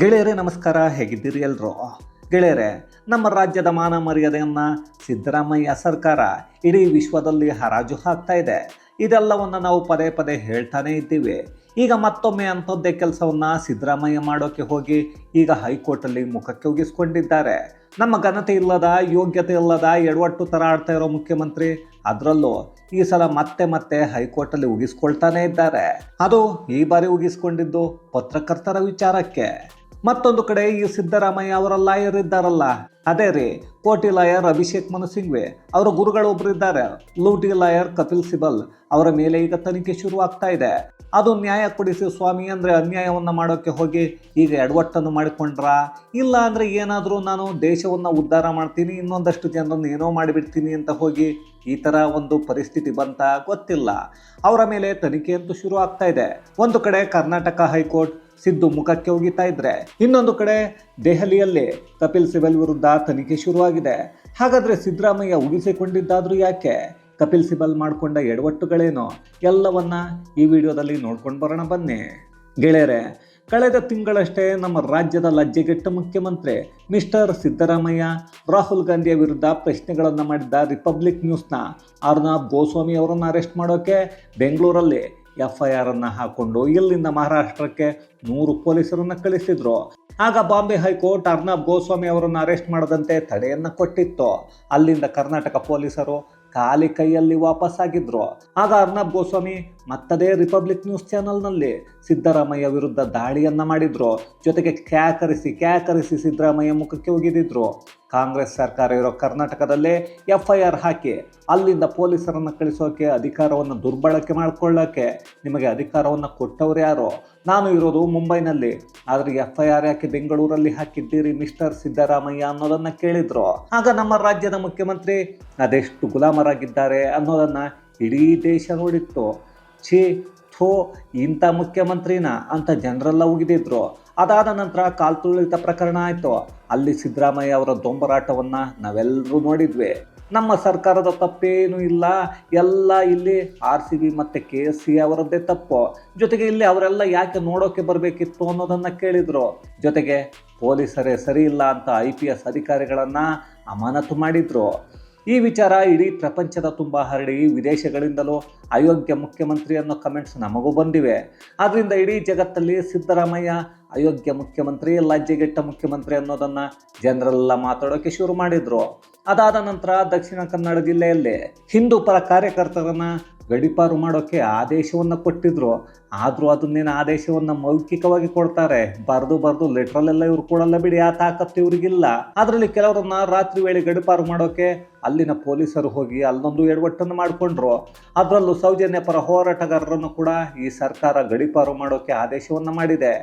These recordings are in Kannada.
ಗೆಳೆಯರೇ ನಮಸ್ಕಾರ, ಹೇಗಿದ್ದೀರಿ ಎಲ್ಲರೂ? ಗೆಳೆಯರೇ, ನಮ್ಮ ರಾಜ್ಯದ ಮಾನ ಮರ್ಯಾದೆಯನ್ನು ಸಿದ್ದರಾಮಯ್ಯ ಸರ್ಕಾರ ಇಡೀ ವಿಶ್ವದಲ್ಲಿ ಹರಾಜು ಹಾಕ್ತಾ ಇದೆ. ಇದೆಲ್ಲವನ್ನು ನಾವು ಪದೇ ಪದೇ ಹೇಳ್ತಾನೇ ಇದ್ದೀವಿ. ಈಗ ಮತ್ತೊಮ್ಮೆ ಅಂಥದ್ದೇ ಕೆಲಸವನ್ನು ಸಿದ್ದರಾಮಯ್ಯ ಮಾಡೋಕ್ಕೆ ಹೋಗಿ ಈಗ ಹೈಕೋರ್ಟಲ್ಲಿ ಮುಖಕ್ಕೆ ಉಗಿಸ್ಕೊಂಡಿದ್ದಾರೆ. ನಮ್ಮ ಘನತೆ ಇಲ್ಲದ, ಯೋಗ್ಯತೆ ಇಲ್ಲದ, ಎಡವಟ್ಟು ಥರ ಆಡ್ತಾ ಇರೋ ಮುಖ್ಯಮಂತ್ರಿ ಅದರಲ್ಲೂ ಈ ಸಲ ಮತ್ತೆ ಹೈಕೋರ್ಟಲ್ಲಿ ಉಗಿಸ್ಕೊಳ್ತಾನೆ ಇದ್ದಾರೆ. ಅದು ಈ ಬಾರಿ ಉಗಿಸ್ಕೊಂಡಿದ್ದು ಪತ್ರಕರ್ತರ ವಿಚಾರಕ್ಕೆ. ಮತ್ತೊಂದು ಕಡೆ ಈ ಸಿದ್ದರಾಮಯ್ಯ ಅವರ ಲಾಯರ್ ಇದ್ದಾರಲ್ಲ, ಅದೇ ರೀ ಕೋಟಿ ಲಾಯರ್ ಅಭಿಷೇಕ್ ಮನು ಸಿಂಘ್ವಿ ಅವರ ಗುರುಗಳು ಒಬ್ಬರು ಇದ್ದಾರೆ, ಲೂಟಿ ಲಾಯರ್ ಕಪಿಲ್ ಸಿಬಲ್. ಅವರ ಮೇಲೆ ಈಗ ತನಿಖೆ ಶುರು ಆಗ್ತಾ ಇದೆ. ಅದು ನ್ಯಾಯ ಕೊಡಿಸಿ ಸ್ವಾಮಿ ಅಂದರೆ ಅನ್ಯಾಯವನ್ನು ಮಾಡೋಕ್ಕೆ ಹೋಗಿ ಈಗ ಎಡವಟ್ಟನ್ನು ಮಾಡಿಕೊಂಡ್ರ, ಇಲ್ಲ ಅಂದರೆ ಏನಾದರೂ ನಾನು ದೇಶವನ್ನು ಉದ್ಧಾರ ಮಾಡ್ತೀನಿ, ಇನ್ನೊಂದಷ್ಟು ಜನರನ್ನು ಏನೋ ಮಾಡಿಬಿಡ್ತೀನಿ ಅಂತ ಹೋಗಿ ಈ ಥರ ಒಂದು ಪರಿಸ್ಥಿತಿ ಬಂತ ಗೊತ್ತಿಲ್ಲ. ಅವರ ಮೇಲೆ ತನಿಖೆ ಅಂತೂ ಶುರು ಆಗ್ತಾ ಇದೆ. ಒಂದು ಕಡೆ ಕರ್ನಾಟಕ ಹೈಕೋರ್ಟ್ ಸಿದ್ದು ಮುಖಕ್ಕೆ ಹೋಗಿತಾ ಇದ್ರೆ, ಇನ್ನೊಂದು ಕಡೆ ದೆಹಲಿಯಲ್ಲಿ ಕಪಿಲ್ ಸಿಬಲ್ ವಿರುದ್ಧ ತನಿಖೆ ಶುರುವಾಗಿದೆ. ಹಾಗಾದರೆ ಸಿದ್ದರಾಮಯ್ಯ ಉಗಿಸಿಕೊಂಡಿದ್ದಾದರೂ ಯಾಕೆ? ಕಪಿಲ್ ಸಿಬಲ್ ಮಾಡಿಕೊಂಡ ಎಡವಟ್ಟುಗಳೇನು? ಎಲ್ಲವನ್ನ ಈ ವಿಡಿಯೋದಲ್ಲಿ ನೋಡ್ಕೊಂಡು ಬರೋಣ ಬನ್ನಿ. ಗೆಳೆಯರೆ, ಕಳೆದ ತಿಂಗಳಷ್ಟೇ ನಮ್ಮ ರಾಜ್ಯದ ಲಜ್ಜೆಗೆಟ್ಟ ಮುಖ್ಯಮಂತ್ರಿ ಮಿಸ್ಟರ್ ಸಿದ್ದರಾಮಯ್ಯ ರಾಹುಲ್ ಗಾಂಧಿಯ ವಿರುದ್ಧ ಪ್ರಶ್ನೆಗಳನ್ನು ಮಾಡಿದ್ದ ರಿಪಬ್ಲಿಕ್ ನ್ಯೂಸ್ನ ಅರ್ನಾಬ್ ಗೋಸ್ವಾಮಿ ಅವರನ್ನು ಅರೆಸ್ಟ್ ಮಾಡೋಕ್ಕೆ ಬೆಂಗಳೂರಲ್ಲಿ FIR ಅನ್ನು ಹಾಕ್ಕೊಂಡು ಇಲ್ಲಿಂದ ಮಹಾರಾಷ್ಟ್ರಕ್ಕೆ 100 ಪೊಲೀಸರನ್ನು ಕಳಿಸಿದ್ರು. ಆಗ ಬಾಂಬೆ ಹೈಕೋರ್ಟ್ ಅರ್ನಾಬ್ ಗೋಸ್ವಾಮಿ ಅವರನ್ನು ಅರೆಸ್ಟ್ ಮಾಡದಂತೆ ತಡೆಯನ್ನು ಕೊಟ್ಟಿತ್ತು. ಅಲ್ಲಿಂದ ಕರ್ನಾಟಕ ಪೊಲೀಸರು ಖಾಲಿ ಕೈಯಲ್ಲಿ ವಾಪಸ್ಸಾಗಿದ್ರು. ಆಗ ಅರ್ನಾಬ್ ಗೋಸ್ವಾಮಿ ಮತ್ತದೇ ರಿಪಬ್ಲಿಕ್ ನ್ಯೂಸ್ ಚಾನಲ್ನಲ್ಲಿ ಸಿದ್ದರಾಮಯ್ಯ ವಿರುದ್ಧ ದಾಳಿಯನ್ನು ಮಾಡಿದ್ರು. ಜೊತೆಗೆ ಕ್ಯಾಕರಿಸಿ ಸಿದ್ದರಾಮಯ್ಯ ಮುಖಕ್ಕೆ ಒಗೆದಿದ್ರು. ಕಾಂಗ್ರೆಸ್ ಸರ್ಕಾರ ಇರೋ ಕರ್ನಾಟಕದಲ್ಲೇ FIR ಹಾಕಿ ಅಲ್ಲಿಂದ ಪೊಲೀಸರನ್ನು ಕಳಿಸೋಕೆ ಅಧಿಕಾರವನ್ನು ದುರ್ಬಳಕೆ ಮಾಡಿಕೊಳ್ಳೋಕ್ಕೆ ನಿಮಗೆ ಅಧಿಕಾರವನ್ನು ಕೊಟ್ಟವರು ಯಾರು? ನಾನು ಇರೋದು ಮುಂಬೈನಲ್ಲಿ, ಆದರೆ FIR ಯಾಕೆ ಬೆಂಗಳೂರಲ್ಲಿ ಹಾಕಿದ್ದೀರಿ ಮಿಸ್ಟರ್ ಸಿದ್ದರಾಮಯ್ಯ ಅನ್ನೋದನ್ನು ಕೇಳಿದ್ರು. ಆಗ ನಮ್ಮ ರಾಜ್ಯದ ಮುಖ್ಯಮಂತ್ರಿ ಅದೆಷ್ಟು ಗುಲಾಮರಾಗಿದ್ದಾರೆ ಅನ್ನೋದನ್ನು ಇಡೀ ದೇಶ ನೋಡಿತ್ತು. ಇಂಥ ಮುಖ್ಯಮಂತ್ರಿನ ಅಂತ ಜನರೆಲ್ಲ ಉಗಿದಿದ್ರು. ಅದಾದ ನಂತರ ಕಾಲ್ತುಳಿತ ಪ್ರಕರಣ ಆಯಿತು. ಅಲ್ಲಿ ಸಿದ್ದರಾಮಯ್ಯ ಅವರ ದೊಂಬರಾಟವನ್ನು ನಾವೆಲ್ಲರೂ ನೋಡಿದ್ವಿ. ನಮ್ಮ ಸರ್ಕಾರದ ತಪ್ಪೇನೂ ಇಲ್ಲ, ಎಲ್ಲ ಇಲ್ಲಿ RCB ಮತ್ತು KSC ಅವರದ್ದೇ ತಪ್ಪು. ಜೊತೆಗೆ ಇಲ್ಲಿ ಅವರೆಲ್ಲ ಯಾಕೆ ನೋಡೋಕೆ ಬರಬೇಕಿತ್ತು ಅನ್ನೋದನ್ನು ಕೇಳಿದರು. ಜೊತೆಗೆ ಪೊಲೀಸರೇ ಸರಿ ಇಲ್ಲ ಅಂತ IPS ಅಧಿಕಾರಿಗಳನ್ನು ಅಮಾನತು ಮಾಡಿದರು. ಈ ವಿಚಾರ ಇಡೀ ಪ್ರಪಂಚದ ತುಂಬ ಹರಡಿ ವಿದೇಶಗಳಿಂದಲೂ ಅಯೋಗ್ಯ ಮುಖ್ಯಮಂತ್ರಿ ಅನ್ನೋ ಕಮೆಂಟ್ಸ್ ನಮಗೂ ಬಂದಿವೆ. ಆದ್ದರಿಂದ ಇಡೀ ಜಗತ್ತಲ್ಲಿ ಸಿದ್ದರಾಮಯ್ಯ ಅಯೋಗ್ಯ ಮುಖ್ಯಮಂತ್ರಿ, ಲಜ್ಜೆಗೆಟ್ಟ ಮುಖ್ಯಮಂತ್ರಿ ಅನ್ನೋದನ್ನು ಜನರೆಲ್ಲ ಮಾತಾಡೋಕ್ಕೆ ಶುರು ಮಾಡಿದರು. ಅದಾದ ನಂತರ ದಕ್ಷಿಣ ಕನ್ನಡ ಜಿಲ್ಲೆಯಲ್ಲಿ ಹಿಂದೂ ಪರ ಕಾರ್ಯಕರ್ತರನ್ನು ಗಡೀಪಾರು ಮಾಡೋಕ್ಕೆ ಆದೇಶವನ್ನು ಕೊಟ್ಟಿದ್ರು. ಆದರೂ ಅದನ್ನೇನು ಆದೇಶವನ್ನು ಮೌಖಿಕವಾಗಿ ಕೊಡ್ತಾರೆ, ಬರೆದು ಲೆಟ್ರಲ್ಲೆಲ್ಲ ಇವ್ರು ಕೊಡಲ್ಲ ಬಿಡಿ, ಆ ತಾಕತ್ತು ಇವ್ರಿಗಿಲ್ಲ. ಅದರಲ್ಲಿ ಕೆಲವರನ್ನ ರಾತ್ರಿ ವೇಳೆ ಗಡೀಪಾರು ಮಾಡೋಕ್ಕೆ ಅಲ್ಲಿನ ಪೊಲೀಸರು ಹೋಗಿ ಅಲ್ಲೊಂದು ಎಡವಟ್ಟನ್ನು ಮಾಡಿಕೊಂಡ್ರು. ಅದರಲ್ಲೂ ಸೌಜನ್ಯ ಪರ ಹೋರಾಟಗಾರರನ್ನು ಕೂಡ ಈ ಸರ್ಕಾರ ಗಡೀಪಾರು ಮಾಡೋಕ್ಕೆ ಆದೇಶವನ್ನು ಮಾಡಿದೆ.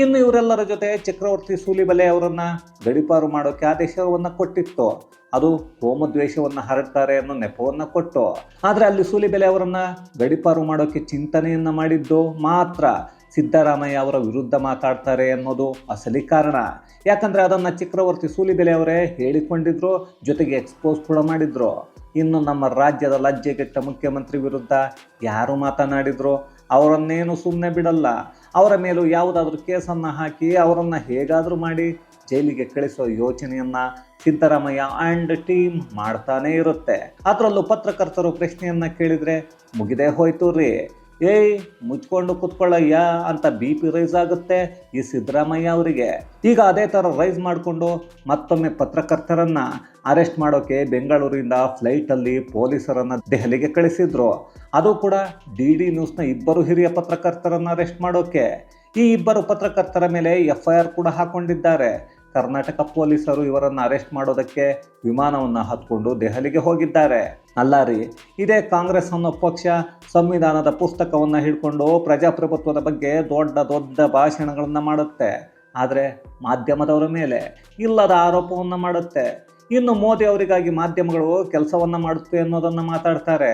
ಇನ್ನು ಇವರೆಲ್ಲರ ಜೊತೆ ಚಕ್ರವರ್ತಿ ಸೂಲಿಬೆಲೆ ಅವರನ್ನು ಗಡೀಪಾರು ಮಾಡೋಕ್ಕೆ ಆದೇಶವನ್ನು ಕೊಟ್ಟಿತ್ತು. ಅದು ಕೋಮದ್ವೇಷವನ್ನು ಹರಡ್ತಾರೆ ಅನ್ನೋ ನೆಪವನ್ನು ಕೊಟ್ಟು. ಆದರೆ ಅಲ್ಲಿ ಸೂಲಿಬೆಲೆ ಅವರನ್ನು ಗಡೀಪಾರು ಮಾಡೋಕ್ಕೆ ಚಿಂತನೆಯನ್ನು ಮಾಡಿದ್ದು ಮಾತ್ರ ಸಿದ್ದರಾಮಯ್ಯ ಅವರ ವಿರುದ್ಧ ಮಾತಾಡ್ತಾರೆ ಅನ್ನೋದು ಅಸಲಿ ಕಾರಣ. ಯಾಕಂದರೆ ಅದನ್ನು ಚಕ್ರವರ್ತಿ ಸೂಲಿಬೆಲೆ ಅವರೇ ಹೇಳಿಕೊಂಡಿದ್ರು, ಜೊತೆಗೆ ಎಕ್ಸ್ಪೋಸ್ ಕೂಡ ಮಾಡಿದ್ರು. ಇನ್ನು ನಮ್ಮ ರಾಜ್ಯದ ಲಜ್ಜೆಗೆಟ್ಟ ಮುಖ್ಯಮಂತ್ರಿ ವಿರುದ್ಧ ಯಾರು ಮಾತನಾಡಿದ್ರು ಅವರನ್ನೇನು ಸುಮ್ಮನೆ ಬಿಡಲ್ಲ. ಅವರ ಮೇಲೂ ಯಾವುದಾದ್ರೂ ಕೇಸನ್ನು ಹಾಕಿ ಅವರನ್ನು ಹೇಗಾದರೂ ಮಾಡಿ ಜೈಲಿಗೆ ಕಳಿಸೋ ಯೋಚನೆಯನ್ನು ಸಿದ್ದರಾಮಯ್ಯ ಆ್ಯಂಡ್ ಟೀಮ್ ಮಾಡ್ತಾನೇ ಇರುತ್ತೆ. ಅದರಲ್ಲೂ ಪತ್ರಕರ್ತರು ಪ್ರಶ್ನೆಯನ್ನು ಕೇಳಿದರೆ ಮುಗಿದೇ ಹೋಯ್ತು ರೀ, ಮುಚ್ಕೊಂಡು ಕುತ್ಕೊಳ್ಳಯ್ಯ ಅಂತ BP ರೈಸ್ ಆಗುತ್ತೆ ಈ ಸಿದ್ದರಾಮಯ್ಯ ಅವರಿಗೆ. ಈಗ ಅದೇ ಥರ ರೈಸ್ ಮಾಡಿಕೊಂಡು ಮತ್ತೊಮ್ಮೆ ಪತ್ರಕರ್ತರನ್ನು ಅರೆಸ್ಟ್ ಮಾಡೋಕ್ಕೆ ಬೆಂಗಳೂರಿಂದ ಫ್ಲೈಟಲ್ಲಿ ಪೊಲೀಸರನ್ನು ದೆಹಲಿಗೆ ಕಳಿಸಿದ್ರು. ಅದು ಕೂಡ DD ನ್ಯೂಸ್ನ 2 ಹಿರಿಯ ಪತ್ರಕರ್ತರನ್ನು ಅರೆಸ್ಟ್ ಮಾಡೋಕ್ಕೆ. ಈ 2 ಪತ್ರಕರ್ತರ ಮೇಲೆ FIR ಕೂಡ ಹಾಕೊಂಡಿದ್ದಾರೆ. ಕರ್ನಾಟಕ ಪೊಲೀಸರು ಇವರನ್ನು ಅರೆಸ್ಟ್ ಮಾಡೋದಕ್ಕೆ ವಿಮಾನವನ್ನು ಹತ್ಕೊಂಡು ದೆಹಲಿಗೆ ಹೋಗಿದ್ದಾರೆ. ಅಲ್ಲ ರೀ, ಇದೇ ಕಾಂಗ್ರೆಸ್ ಅನ್ನೋ ಪಕ್ಷ ಸಂವಿಧಾನದ ಪುಸ್ತಕವನ್ನು ಹಿಡ್ಕೊಂಡು ಪ್ರಜಾಪ್ರಭುತ್ವದ ಬಗ್ಗೆ ದೊಡ್ಡ ಭಾಷಣಗಳನ್ನು ಮಾಡುತ್ತೆ. ಆದರೆ ಮಾಧ್ಯಮದವರ ಮೇಲೆ ಇಲ್ಲದ ಆರೋಪವನ್ನು ಮಾಡುತ್ತೆ. ಇನ್ನು ಮೋದಿ ಅವರಿಗಾಗಿ ಮಾಧ್ಯಮಗಳು ಕೆಲಸವನ್ನು ಮಾಡುತ್ತೆ ಅನ್ನೋದನ್ನು ಮಾತಾಡ್ತಾರೆ.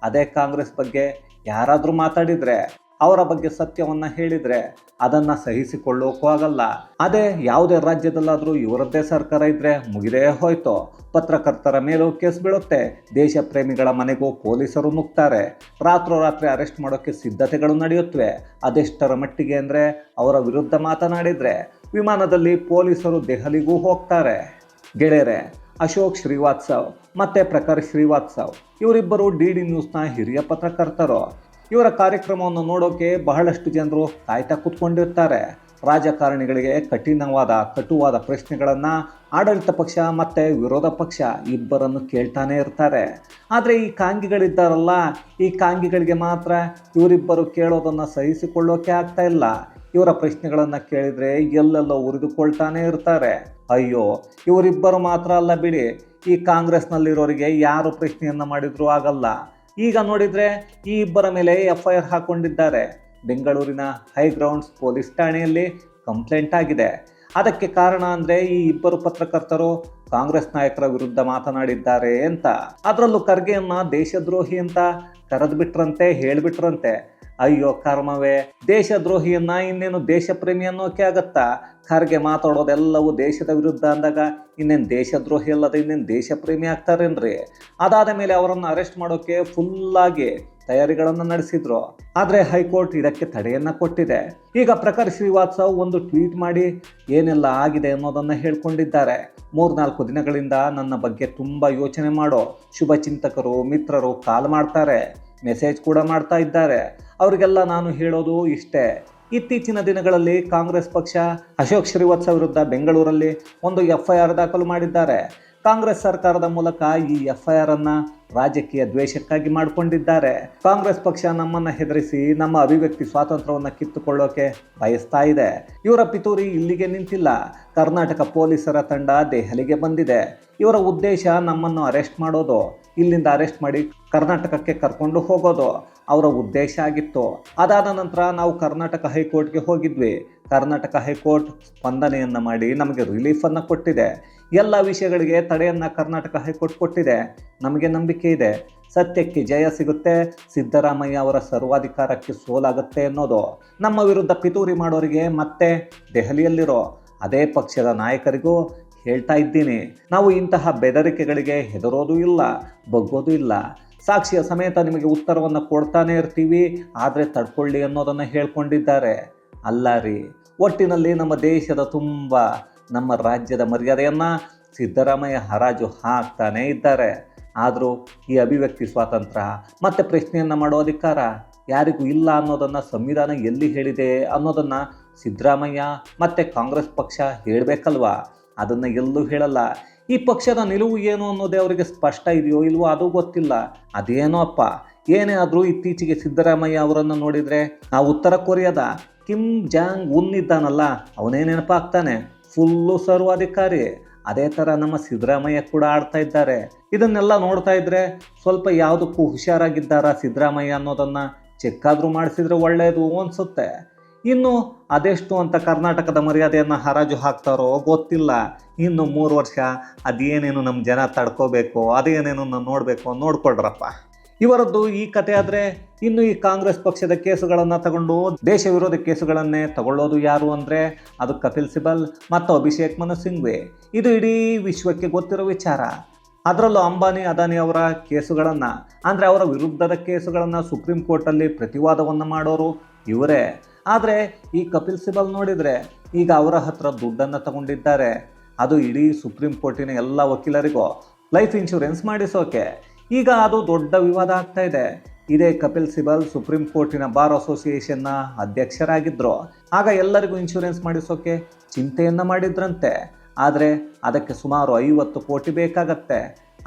ಅದೇ ಕಾಂಗ್ರೆಸ್ ಬಗ್ಗೆ ಯಾರಾದರೂ ಮಾತಾಡಿದರೆ, ಅವರ ಬಗ್ಗೆ ಸತ್ಯವನ್ನು ಹೇಳಿದರೆ ಅದನ್ನು ಸಹಿಸಿಕೊಳ್ಳೋಕ್ಕೂ ಆಗಲ್ಲ. ಅದೇ ಯಾವುದೇ ರಾಜ್ಯದಲ್ಲಾದರೂ ಇವರದ್ದೇ ಸರ್ಕಾರ ಇದ್ದರೆ ಮುಗಿದೇ ಹೋಯ್ತು. ಪತ್ರಕರ್ತರ ಮೇಲೂ ಕೇಸ್ ಬೀಳುತ್ತೆ. ದೇಶ ಪ್ರೇಮಿಗಳ ಮನೆಗೂ ಪೊಲೀಸರು ನುಗ್ತಾರೆ. ರಾತ್ರೋರಾತ್ರಿ ಅರೆಸ್ಟ್ ಮಾಡೋಕ್ಕೆ ಸಿದ್ಧತೆಗಳು ನಡೆಯುತ್ತವೆ. ಅದೆಷ್ಟರ ಮಟ್ಟಿಗೆ ಅಂದರೆ ಅವರ ವಿರುದ್ಧ ಮಾತನಾಡಿದರೆ ವಿಮಾನದಲ್ಲಿ ಪೊಲೀಸರು ದೆಹಲಿಗೂ ಹೋಗ್ತಾರೆ. ಗೆಳೆಯರೆ, ಅಶೋಕ್ ಶ್ರೀವಾತ್ಸವ್ ಮತ್ತು ಪ್ರಖರ್ ಶ್ರೀವಾತ್ಸವ್ ಇವರಿಬ್ಬರು DD ನ್ಯೂಸ್ನ ಹಿರಿಯ ಪತ್ರಕರ್ತರು. ಇವರ ಕಾರ್ಯಕ್ರಮವನ್ನು ನೋಡೋಕೆ ಬಹಳಷ್ಟು ಜನರು ಕಾಯ್ತಾ ಕೂತ್ಕೊಂಡಿರ್ತಾರೆ. ರಾಜಕಾರಣಿಗಳಿಗೆ ಕಟುವಾದ ಪ್ರಶ್ನೆಗಳನ್ನು ಆಡಳಿತ ಪಕ್ಷ ಮತ್ತು ವಿರೋಧ ಪಕ್ಷ ಇಬ್ಬರನ್ನು ಕೇಳ್ತಾನೆ ಇರ್ತಾರೆ. ಆದರೆ ಈ ಕಾಂಗಿಗಳಿದ್ದಾರಲ್ಲ, ಈ ಕಾಂಗಿಗಳಿಗೆ ಮಾತ್ರ ಇವರಿಬ್ಬರು ಕೇಳೋದನ್ನು ಸಹಿಸಿಕೊಳ್ಳೋಕೆ ಆಗ್ತಾ ಇಲ್ಲ. ಇವರ ಪ್ರಶ್ನೆಗಳನ್ನು ಕೇಳಿದರೆ ಎಲ್ಲೆಲ್ಲೋ ಉರಿದುಕೊಳ್ತಾನೆ ಇರ್ತಾರೆ. ಅಯ್ಯೋ, ಇವರಿಬ್ಬರು ಮಾತ್ರ ಅಲ್ಲ ಬಿಡಿ, ಈ ಕಾಂಗ್ರೆಸ್ನಲ್ಲಿರೋರಿಗೆ ಯಾರು ಪ್ರಶ್ನೆಯನ್ನು ಮಾಡಿದರೂ ಆಗಲ್ಲ. ಈಗ ನೋಡಿದರೆ ಈ ಇಬ್ಬರ ಮೇಲೆ FIR ಹಾಕ್ಕೊಂಡಿದ್ದಾರೆ. ಬೆಂಗಳೂರಿನ ಹೈಗ್ರೌಂಡ್ಸ್ ಪೊಲೀಸ್ ಠಾಣೆಯಲ್ಲಿ ಕಂಪ್ಲೇಂಟ್ ಆಗಿದೆ. ಅದಕ್ಕೆ ಕಾರಣ ಅಂದರೆ ಈ ಇಬ್ಬರು ಪತ್ರಕರ್ತರು ಕಾಂಗ್ರೆಸ್ ನಾಯಕರ ವಿರುದ್ಧ ಮಾತನಾಡಿದ್ದಾರೆ ಅಂತ. ಅದರಲ್ಲೂ ಖರ್ಗೆಯನ್ನ ದೇಶದ್ರೋಹಿ ಅಂತ ಕರೆದ್ಬಿಟ್ರಂತೆ, ಹೇಳಿಬಿಟ್ರಂತೆ. ಅಯ್ಯೋ ಕರ್ಮವೇ, ದೇಶದ್ರೋಹಿಯನ್ನ ಇನ್ನೇನು ದೇಶ ಪ್ರೇಮಿ ಅನ್ನೋಕೆ ಆಗತ್ತಾ? ಖರ್ಗೆ ಮಾತಾಡೋದೆಲ್ಲವೂ ದೇಶದ ವಿರುದ್ಧ ಅಂದಾಗ ಇನ್ನೇನು ದೇಶದ್ರೋಹಿ ಅಲ್ಲದೆ ಇನ್ನೇನು ದೇಶ ಪ್ರೇಮಿ ಆಗ್ತಾರೇನ್ರಿ? ಅದಾದ ಮೇಲೆ ಅವರನ್ನು ಅರೆಸ್ಟ್ ಮಾಡೋಕೆ ಫುಲ್ಲಾಗಿ ತಯಾರಿಗಳನ್ನು ನಡೆಸಿದ್ರು. ಆದರೆ ಹೈಕೋರ್ಟ್ ಇದಕ್ಕೆ ತಡೆಯನ್ನು ಕೊಟ್ಟಿದೆ. ಈಗ ಪ್ರಖರ್ ಶ್ರೀವಾತ್ಸವ್ ಒಂದು ಟ್ವೀಟ್ ಮಾಡಿ ಏನೆಲ್ಲ ಆಗಿದೆ ಅನ್ನೋದನ್ನು ಹೇಳ್ಕೊಂಡಿದ್ದಾರೆ. 3-4 ದಿನಗಳಿಂದ ನನ್ನ ಬಗ್ಗೆ ತುಂಬ ಯೋಚನೆ ಮಾಡೋ ಶುಭ ಚಿಂತಕರು, ಮಿತ್ರರು ಕಾಲ್ ಮಾಡ್ತಾರೆ, ಮೆಸೇಜ್ ಕೂಡ ಮಾಡ್ತಾ ಇದ್ದಾರೆ. ಅವರಿಗೆಲ್ಲ ನಾನು ಹೇಳೋದು ಇಷ್ಟೇ. ಇತ್ತೀಚಿನ ದಿನಗಳಲ್ಲಿ ಕಾಂಗ್ರೆಸ್ ಪಕ್ಷ ಅಶೋಕ್ ಶ್ರೀವಾತ್ಸವ್ ವಿರುದ್ಧ ಬೆಂಗಳೂರಲ್ಲಿ ಒಂದು FIR ದಾಖಲು ಮಾಡಿದ್ದಾರೆ. ಕಾಂಗ್ರೆಸ್ ಸರ್ಕಾರದ ಮೂಲಕ ಈ FIR ಅನ್ನು ರಾಜಕೀಯ ದ್ವೇಷಕ್ಕಾಗಿ ಮಾಡಿಕೊಂಡಿದ್ದಾರೆ. ಕಾಂಗ್ರೆಸ್ ಪಕ್ಷ ನಮ್ಮನ್ನು ಹೆದರಿಸಿ ನಮ್ಮ ಅಭಿವ್ಯಕ್ತಿ ಸ್ವಾತಂತ್ರ್ಯವನ್ನು ಕಿತ್ತುಕೊಳ್ಳೋಕೆ ಬಯಸ್ತಾ ಇದೆ. ಇವರ ಪಿತೂರಿ ಇಲ್ಲಿಗೆ ನಿಂತಿಲ್ಲ. ಕರ್ನಾಟಕ ಪೊಲೀಸರ ತಂಡ ದೆಹಲಿಗೆ ಬಂದಿದೆ. ಇವರ ಉದ್ದೇಶ ನಮ್ಮನ್ನು ಅರೆಸ್ಟ್ ಮಾಡೋದು, ಇಲ್ಲಿಂದ ಅರೆಸ್ಟ್ ಮಾಡಿ ಕರ್ನಾಟಕಕ್ಕೆ ಕರ್ಕೊಂಡು ಹೋಗೋದು ಅವರ ಉದ್ದೇಶ ಆಗಿತ್ತು. ಅದಾದ ನಂತರ ನಾವು ಕರ್ನಾಟಕ ಹೈಕೋರ್ಟ್ಗೆ ಹೋಗಿದ್ವಿ. ಕರ್ನಾಟಕ ಹೈಕೋರ್ಟ್ ಸ್ಪಂದನೆಯನ್ನು ಮಾಡಿ ನಮಗೆ ರಿಲೀಫನ್ನು ಕೊಟ್ಟಿದೆ. ಎಲ್ಲ ವಿಷಯಗಳಿಗೆ ತಡೆಯನ್ನು ಕರ್ನಾಟಕ ಹೈಕೋರ್ಟ್ ಕೊಟ್ಟಿದೆ. ನಮಗೆ ನಂಬಿಕೆ ಇದೆ, ಸತ್ಯಕ್ಕೆ ಜಯ ಸಿಗುತ್ತೆ, ಸಿದ್ದರಾಮಯ್ಯ ಅವರ ಸರ್ವಾಧಿಕಾರಕ್ಕೆ ಸೋಲಾಗುತ್ತೆ ಅನ್ನೋದು. ನಮ್ಮ ವಿರುದ್ಧ ಪಿತೂರಿ ಮಾಡೋರಿಗೆ ಮತ್ತೆ ದೆಹಲಿಯಲ್ಲಿರೋ ಅದೇ ಪಕ್ಷದ ನಾಯಕರಿಗೂ ಹೇಳ್ತಾ ಇದ್ದೀನಿ, ನಾವು ಇಂತಹ ಬೆದರಿಕೆಗಳಿಗೆ ಹೆದರೋದು ಇಲ್ಲ, ಬಗ್ಗೋದು ಇಲ್ಲ. ಸಾಕ್ಷಿಯ ಸಮೇತ ನಿಮಗೆ ಉತ್ತರವನ್ನು ಕೊಡ್ತಾನೆ ಇರ್ತೀವಿ, ಆದರೆ ತಡ್ಕೊಳ್ಳಿ ಅನ್ನೋದನ್ನು ಹೇಳ್ಕೊಂಡಿದ್ದಾರೆ. ಅಲ್ಲ ರೀ, ಒಟ್ಟಿನಲ್ಲಿ ನಮ್ಮ ದೇಶದ ತುಂಬ ನಮ್ಮ ರಾಜ್ಯದ ಮರ್ಯಾದೆಯನ್ನು ಸಿದ್ದರಾಮಯ್ಯ ಹರಾಜು ಹಾಕ್ತಾನೇ ಇದ್ದಾರೆ. ಆದರೂ ಈ ಅಭಿವ್ಯಕ್ತಿ ಸ್ವಾತಂತ್ರ್ಯ ಮತ್ತು ಪ್ರಶ್ನೆಯನ್ನು ಮಾಡೋ ಅಧಿಕಾರ ಯಾರಿಗೂ ಇಲ್ಲ ಅನ್ನೋದನ್ನು ಸಂವಿಧಾನ ಎಲ್ಲಿ ಹೇಳಿದೆ ಅನ್ನೋದನ್ನು ಸಿದ್ದರಾಮಯ್ಯ ಮತ್ತು ಕಾಂಗ್ರೆಸ್ ಪಕ್ಷ ಹೇಳಬೇಕಲ್ವಾ? ಅದನ್ನು ಎಲ್ಲೂ ಹೇಳಲ್ಲ. ಈ ಪಕ್ಷದ ನಿಲುವು ಏನು ಅನ್ನೋದೇ ಅವರಿಗೆ ಸ್ಪಷ್ಟ ಇದೆಯೋ ಇಲ್ವೋ ಅದು ಗೊತ್ತಿಲ್ಲ. ಅದೇನೋ ಅಪ್ಪ, ಏನೇ ಆದರೂ ಇತ್ತೀಚೆಗೆ ಸಿದ್ದರಾಮಯ್ಯ ಅವರನ್ನು ನೋಡಿದರೆ ಆ ಉತ್ತರ ಕೊರಿಯಾದ ಕಿಮ್ ಜಾಂಗ್ ಉನ್ ಇದ್ದಾನಲ್ಲ, ಅವನೇ ನೆನಪಾಗ್ತಾನೆ. ಫುಲ್ಲು ಸರ್ವಾಧಿಕಾರಿ. ಅದೇ ಥರ ನಮ್ಮ ಸಿದ್ದರಾಮಯ್ಯ ಕೂಡ ಆಡ್ತಾ ಇದ್ದಾರೆ. ಇದನ್ನೆಲ್ಲ ನೋಡ್ತಾ ಇದ್ದರೆ ಸ್ವಲ್ಪ ಯಾವುದಕ್ಕೂ ಹುಷಾರಾಗಿದ್ದಾರಾ ಸಿದ್ದರಾಮಯ್ಯ ಅನ್ನೋದನ್ನು ಚೆಕ್ಕಾದರೂ ಮಾಡಿಸಿದ್ರೆ ಒಳ್ಳೆಯದು ಅನಿಸುತ್ತೆ. ಇನ್ನು ಅದೆಷ್ಟು ಅಂತ ಕರ್ನಾಟಕದ ಮರ್ಯಾದೆಯನ್ನು ಹರಾಜು ಹಾಕ್ತಾರೋ ಗೊತ್ತಿಲ್ಲ. ಇನ್ನು 3 ವರ್ಷ ಅದೇನೇನು ನಮ್ಮ ಜನ ತಡ್ಕೋಬೇಕು, ಅದೇನೇನು ನೋಡಬೇಕು, ನೋಡ್ಕೊಳ್ರಪ್ಪ. ಇವರದ್ದು ಈ ಕತೆ ಆದರೆ ಇನ್ನು ಈ ಕಾಂಗ್ರೆಸ್ ಪಕ್ಷದ ಕೇಸುಗಳನ್ನು ತಗೊಂಡು ದೇಶ ವಿರೋಧಿ ಕೇಸುಗಳನ್ನೇ ತಗೊಳ್ಳೋದು ಯಾರು ಅಂದರೆ ಅದು ಕಪಿಲ್ ಸಿಬಲ್ ಮತ್ತು ಅಭಿಷೇಕ್ ಮನು ಸಿಂಘ್ವಿ. ಇದು ಇಡೀ ವಿಶ್ವಕ್ಕೆ ಗೊತ್ತಿರೋ ವಿಚಾರ. ಅದರಲ್ಲೂ ಅಂಬಾನಿ ಅದಾನಿ ಅವರ ಕೇಸುಗಳನ್ನು ಅಂದರೆ ಅವರ ವಿರುದ್ಧದ ಕೇಸುಗಳನ್ನು ಸುಪ್ರೀಂ ಕೋರ್ಟಲ್ಲಿ ಪ್ರತಿವಾದವನ್ನು ಮಾಡೋರು ಇವರೇ. ಆದರೆ ಈ ಕಪಿಲ್ ಸಿಬಲ್ ನೋಡಿದರೆ ಈಗ ಅವರ ಹತ್ರ ದುಡ್ಡನ್ನು ತಗೊಂಡಿದ್ದಾರೆ. ಅದು ಇಡೀ ಸುಪ್ರೀಂ ಕೋರ್ಟಿನ ಎಲ್ಲ ವಕೀಲರಿಗೂ ಲೈಫ್ ಇನ್ಶೂರೆನ್ಸ್ ಮಾಡಿಸೋಕೆ. ಈಗ ಅದು ದೊಡ್ಡ ವಿವಾದ ಆಗ್ತಾ ಇದೆ. ಇದೇ ಕಪಿಲ್ ಸಿಬಲ್ ಸುಪ್ರೀಂ ಕೋರ್ಟಿನ ಬಾರ್ ಅಸೋಸಿಯೇಷನ್ನ ಅಧ್ಯಕ್ಷರಾಗಿದ್ದರು. ಆಗ ಎಲ್ಲರಿಗೂ ಇನ್ಶೂರೆನ್ಸ್ ಮಾಡಿಸೋಕೆ ಚಿಂತೆಯನ್ನು ಮಾಡಿದ್ರಂತೆ. ಆದರೆ ಅದಕ್ಕೆ ಸುಮಾರು 50 ಕೋಟಿ ಬೇಕಾಗತ್ತೆ.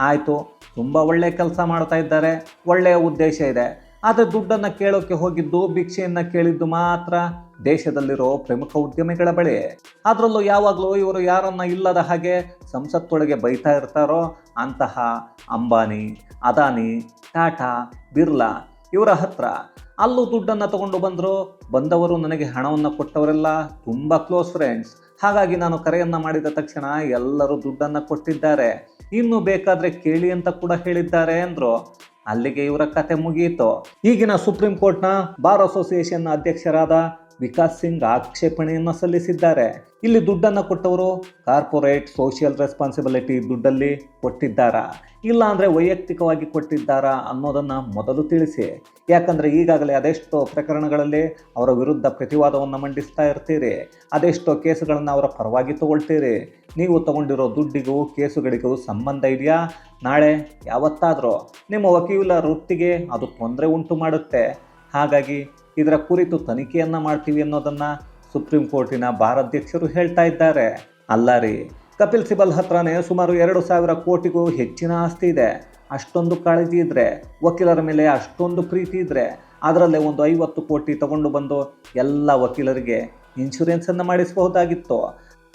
ಆಯಿತು, ತುಂಬ ಒಳ್ಳೆಯ ಕೆಲಸ ಮಾಡ್ತಾ ಇದ್ದಾರೆ, ಒಳ್ಳೆಯ ಉದ್ದೇಶ ಇದೆ. ಆದರೆ ದುಡ್ಡನ್ನು ಕೇಳೋಕ್ಕೆ ಹೋಗಿದ್ದು, ಭಿಕ್ಷೆಯನ್ನು ಕೇಳಿದ್ದು ಮಾತ್ರ ದೇಶದಲ್ಲಿರೋ ಪ್ರಮುಖ ಉದ್ಯಮಿಗಳ ಬಳಿ. ಅದರಲ್ಲೂ ಯಾವಾಗಲೂ ಇವರು ಯಾರನ್ನ ಇಲ್ಲದ ಹಾಗೆ ಸಂಸತ್ತೊಳಗೆ ಬೈತಾ ಇರ್ತಾರೋ ಅಂತಹ ಅಂಬಾನಿ, ಅದಾನಿ, ಟಾಟಾ, ಬಿರ್ಲಾ ಇವರ ಹತ್ರ ಅಲ್ಲೂ ದುಡ್ಡನ್ನು ತಗೊಂಡು ಬಂದವರು ನನಗೆ ಹಣವನ್ನು ಕೊಟ್ಟವರೆಲ್ಲ ತುಂಬ ಕ್ಲೋಸ್ ಫ್ರೆಂಡ್ಸ್. ಹಾಗಾಗಿ ನಾನು ಕರೆಯನ್ನು ಮಾಡಿದ ತಕ್ಷಣ ಎಲ್ಲರೂ ದುಡ್ಡನ್ನು ಕೊಟ್ಟಿದ್ದಾರೆ, ಇನ್ನು ಬೇಕಾದರೆ ಕೇಳಿ ಅಂತ ಕೂಡ ಹೇಳಿದ್ದಾರೆ ಅಂದರು. ಅಲ್ಲಿಗೆ ಇವರ ಕತೆ ಮುಗಿಯಿತು. ಈಗಿನ ಸುಪ್ರೀಂ ಕೋರ್ಟ್ನ ಬಾರ್ ಅಸೋಸಿಯೇಷನ್ನ ಅಧ್ಯಕ್ಷರಾದ ವಿಕಾಸ್ ಸಿಂಗ್ ಆಕ್ಷೇಪಣೆಯನ್ನು ಸಲ್ಲಿಸಿದ್ದಾರೆ. ಇಲ್ಲಿ ದುಡ್ಡನ್ನು ಕೊಟ್ಟವರು ಕಾರ್ಪೊರೇಟ್ ಸೋಷಿಯಲ್ ರೆಸ್ಪಾನ್ಸಿಬಿಲಿಟಿ ದುಡ್ಡಲ್ಲಿ ಕೊಟ್ಟಿದ್ದಾರಾ ಇಲ್ಲ ಅಂದರೆ ವೈಯಕ್ತಿಕವಾಗಿ ಕೊಟ್ಟಿದ್ದಾರಾ ಅನ್ನೋದನ್ನು ಮೊದಲು ತಿಳಿಸಿ. ಯಾಕಂದರೆ ಈಗಾಗಲೇ ಅದೆಷ್ಟೋ ಪ್ರಕರಣಗಳಲ್ಲಿ ಅವರ ವಿರುದ್ಧ ಪ್ರತಿವಾದವನ್ನು ಮಂಡಿಸ್ತಾ ಇರ್ತೀರಿ, ಅದೆಷ್ಟೋ ಕೇಸುಗಳನ್ನು ಅವರ ಪರವಾಗಿ ತಗೊಳ್ತೀರಿ. ನೀವು ತಗೊಂಡಿರೋ ದುಡ್ಡಿಗೂ ಕೇಸುಗಳಿಗೂ ಸಂಬಂಧ ಇದೆಯಾ? ನಾಳೆ ಯಾವತ್ತಾದರೂ ನಿಮ್ಮ ವಕೀಲ ವೃತ್ತಿಗೆ ಅದು ತೊಂದರೆ ಉಂಟು ಮಾಡುತ್ತೆ. ಹಾಗಾಗಿ ಇದರ ಕುರಿತು ತನಿಖೆಯನ್ನು ಮಾಡ್ತೀವಿ ಅನ್ನೋದನ್ನು ಸುಪ್ರೀಂ ಕೋರ್ಟಿನ ಬಾರ್ ಅಧ್ಯಕ್ಷರು ಹೇಳ್ತಾ ಇದ್ದಾರೆ. ಅಲ್ಲ ರೀ, ಕಪಿಲ್ ಸಿಬಲ್ ಹತ್ರನೇ ಸುಮಾರು 2,000 ಕೋಟಿಗೂ ಹೆಚ್ಚಿನ ಆಸ್ತಿ ಇದೆ. ಅಷ್ಟೊಂದು ಕಾಳಜಿ ಇದ್ದರೆ, ವಕೀಲರ ಮೇಲೆ ಅಷ್ಟೊಂದು ಪ್ರೀತಿ ಇದ್ದರೆ, ಅದರಲ್ಲೇ ಒಂದು 50 ಕೋಟಿ ತಗೊಂಡು ಬಂದು ಎಲ್ಲ ವಕೀಲರಿಗೆ ಇನ್ಶೂರೆನ್ಸನ್ನು ಮಾಡಿಸಬಹುದಾಗಿತ್ತು.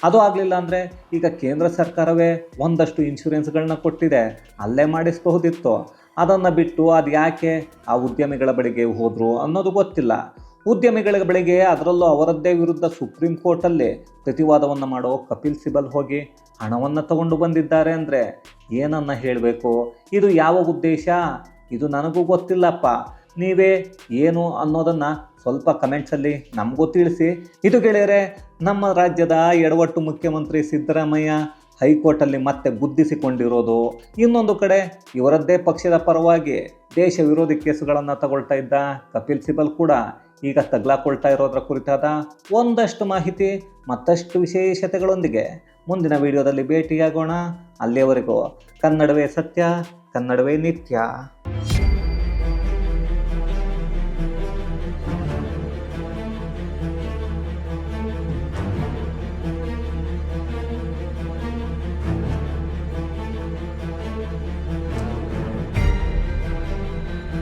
ಅದು ಆಗಲಿಲ್ಲ ಅಂದರೆ ಈಗ ಕೇಂದ್ರ ಸರ್ಕಾರವೇ ಒಂದಷ್ಟು ಇನ್ಶೂರೆನ್ಸ್ಗಳನ್ನ ಕೊಟ್ಟಿದೆ, ಅಲ್ಲೇ ಮಾಡಿಸಬಹುದಿತ್ತು. ಅದನ್ನು ಬಿಟ್ಟು ಅದು ಯಾಕೆ ಆ ಉದ್ಯಮಿಗಳ ಬಳಿಗೆ ಹೋದರು ಅನ್ನೋದು ಗೊತ್ತಿಲ್ಲ. ಉದ್ಯಮಿಗಳ ಬಳಿಗೆ, ಅದರಲ್ಲೂ ಅವರದ್ದೇ ವಿರುದ್ಧ ಸುಪ್ರೀಂ ಕೋರ್ಟಲ್ಲಿ ಪ್ರತಿವಾದವನ್ನು ಮಾಡೋ ಕಪಿಲ್ ಸಿಬಲ್ ಹೋಗಿ ಹಣವನ್ನು ತಗೊಂಡು ಬಂದಿದ್ದಾರೆ ಅಂದರೆ ಏನನ್ನ ಹೇಳಬೇಕು? ಇದು ಯಾವ ಉದ್ದೇಶ? ಇದು ನನಗೂ ಗೊತ್ತಿಲ್ಲಪ್ಪ. ನೀವೇ ಏನು ಅನ್ನೋದನ್ನು ಸ್ವಲ್ಪ ಕಮೆಂಟ್ಸಲ್ಲಿ ನಮಗೂ ತಿಳಿಸಿ. ಇದು ಗೆಳೆಯರೆ, ನಮ್ಮ ರಾಜ್ಯದ ಎಡವಟ್ಟು ಮುಖ್ಯಮಂತ್ರಿ ಸಿದ್ದರಾಮಯ್ಯ ಹೈಕೋರ್ಟಲ್ಲಿ ಮತ್ತೆ ಗುದ್ದಿಸಿಕೊಂಡಿರೋದು, ಇನ್ನೊಂದು ಕಡೆ ಇವರದ್ದೇ ಪಕ್ಷದ ಪರವಾಗಿ ದೇಶ ವಿರೋಧಿ ಕೇಸುಗಳನ್ನು ತಗೊಳ್ತಾ ಇದ್ದ ಕಪಿಲ್ ಸಿಬಲ್ ಕೂಡ ಈಗ ತಗ್ಲಾಕೊಳ್ತಾ ಇರೋದರ ಕುರಿತಾದ ಒಂದಷ್ಟು ಮಾಹಿತಿ ಮತ್ತಷ್ಟು ವಿಶೇಷತೆಗಳೊಂದಿಗೆ ಮುಂದಿನ ವಿಡಿಯೋದಲ್ಲಿ ಭೇಟಿಯಾಗೋಣ. ಅಲ್ಲಿಯವರೆಗೂ ಕನ್ನಡವೇ ಸತ್ಯ, ಕನ್ನಡವೇ ನಿತ್ಯ.